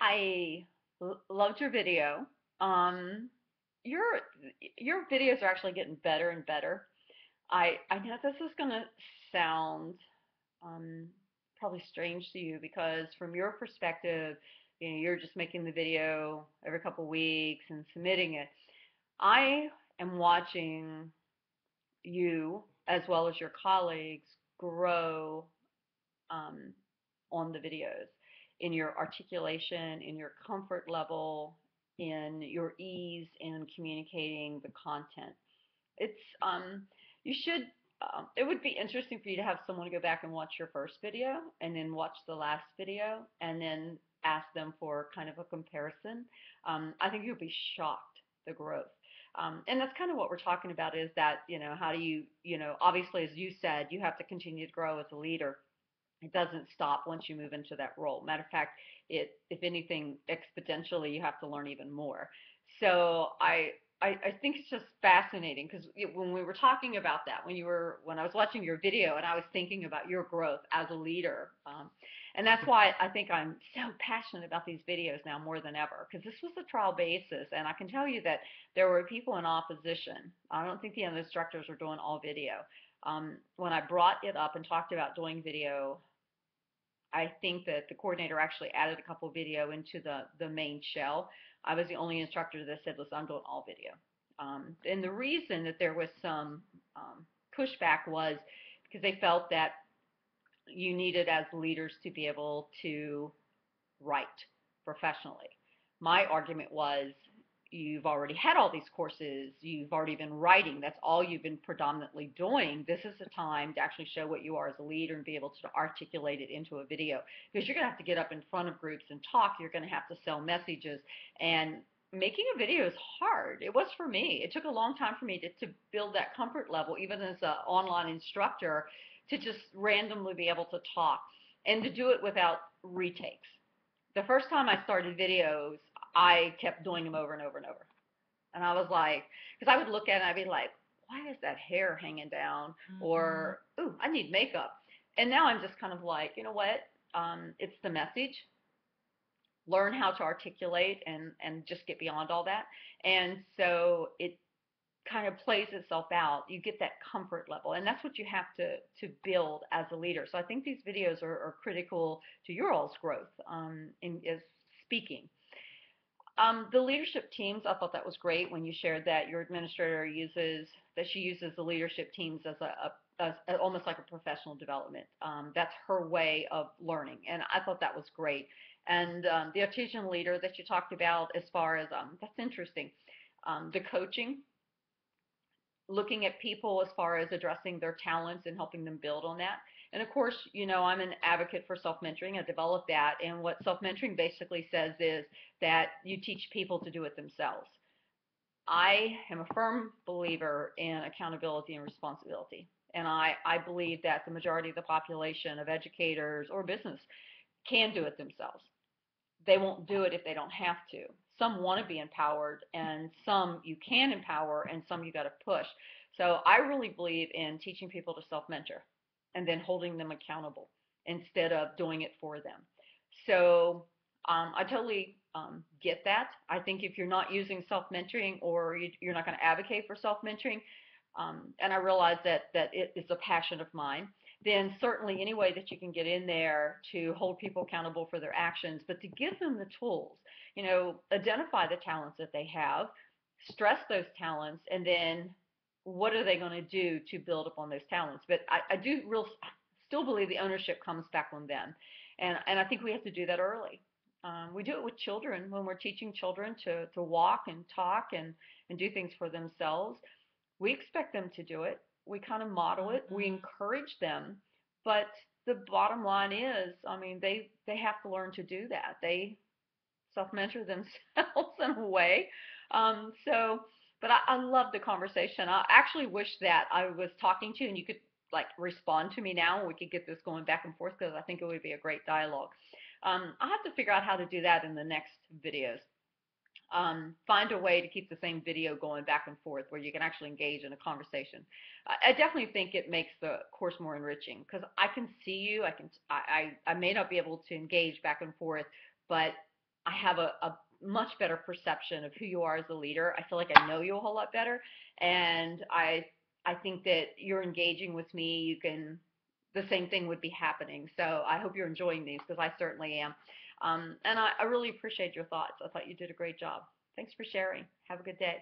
I loved your video. Um, your your videos are actually getting better and better. I know this is gonna sound um, probably strange to you because from your perspective, you're just making the video every couple of weeks and submitting it. I am watching you as well as your colleagues grow um, on the videos, in your articulation, in your comfort level, in your ease in communicating the content. It's you should. It would be interesting for you to have someone go back and watch your first video and then watch the last video and then ask them for kind of a comparison. I think you'll be shocked the growth. And that's kind of what we're talking about is that, how do you, obviously, as you said, you have to continue to grow as a leader. It doesn't stop once you move into that role. Matter of fact, if anything, exponentially, you have to learn even more. So I think it's just fascinating because when we were talking about that, when I was watching your video and I was thinking about your growth as a leader, and that's why I think I'm so passionate about these videos now more than ever because this was a trial basis, and I can tell you that there were people in opposition. I don't think the other instructors were doing all video. When I brought it up and talked about doing video, I think that the coordinator actually added a couple of video into the main shell. I was the only instructor that said, listen, I'm doing all video. And the reason that there was some pushback was because they felt that you needed as leaders to be able to write professionally. My argument was you've already had all these courses, you've already been writing, that's all you've been predominantly doing. This is the time to actually show what you are as a leader and be able to articulate it into a video because you're going to have to get up in front of groups and talk, you're going to have to sell messages, and making a video is hard. It was for me. It took a long time for me to build that comfort level, even as an online instructor, to just randomly be able to talk and to do it without retakes. The first time I started videos, I kept doing them over and over and over. And I was like, because I would look at it and I'd be like, why is that hair hanging down? Mm-hmm. Or, ooh, I need makeup. And now I'm just kind of like, you know what? It's the message. Learn how to articulate and just get beyond all that. And so it kind of plays itself out. You get that comfort level, and that's what you have to build as a leader. So I think these videos are critical to your all's growth in as speaking. The leadership teams, I thought that was great when you shared that your administrator uses that she uses the leadership teams as almost like a professional development. That's her way of learning, and I thought that was great. And the artisan leader that you talked about, as far as that's interesting. The coaching, looking at people as far as addressing their talents and helping them build on that. And of course, I'm an advocate for self mentoring. I developed that. And what self mentoring basically says is that you teach people to do it themselves. I am a firm believer in accountability and responsibility. And I believe that the majority of the population of educators or business can do it themselves. They won't do it if they don't have to. Some want to be empowered, and some you can empower, and some you got to push. So I really believe in teaching people to self mentor and then holding them accountable instead of doing it for them. So I totally get that. I think if you're not using self mentoring or you're not going to advocate for self mentoring, and I realize that it is a passion of mine, then certainly any way that you can get in there to hold people accountable for their actions, but to give them the tools, identify the talents that they have, stress those talents, and then what are they going to do to build upon those talents? But I do still believe the ownership comes back on them. And I think we have to do that early. We do it with children when we're teaching children to walk and talk and do things for themselves. We expect them to do it. We kind of model it. We Mm-hmm. encourage them. But the bottom line is, I mean, they have to learn to do that. They self-mentor themselves in a way. But I love the conversation. I actually wish that I was talking to you and you could like respond to me now and we could get this going back and forth because I think it would be a great dialogue. I'll have to figure out how to do that in the next videos. Find a way to keep the same video going back and forth where you can actually engage in a conversation. I definitely think it makes the course more enriching because I can see you. I may not be able to engage back and forth, but I have a much better perception of who you are as a leader. I feel like I know you a whole lot better, and I think that you're engaging with me. You can the same thing would be happening. So I hope you're enjoying these because I certainly am. And I really appreciate your thoughts. I thought you did a great job. Thanks for sharing. Have a good day.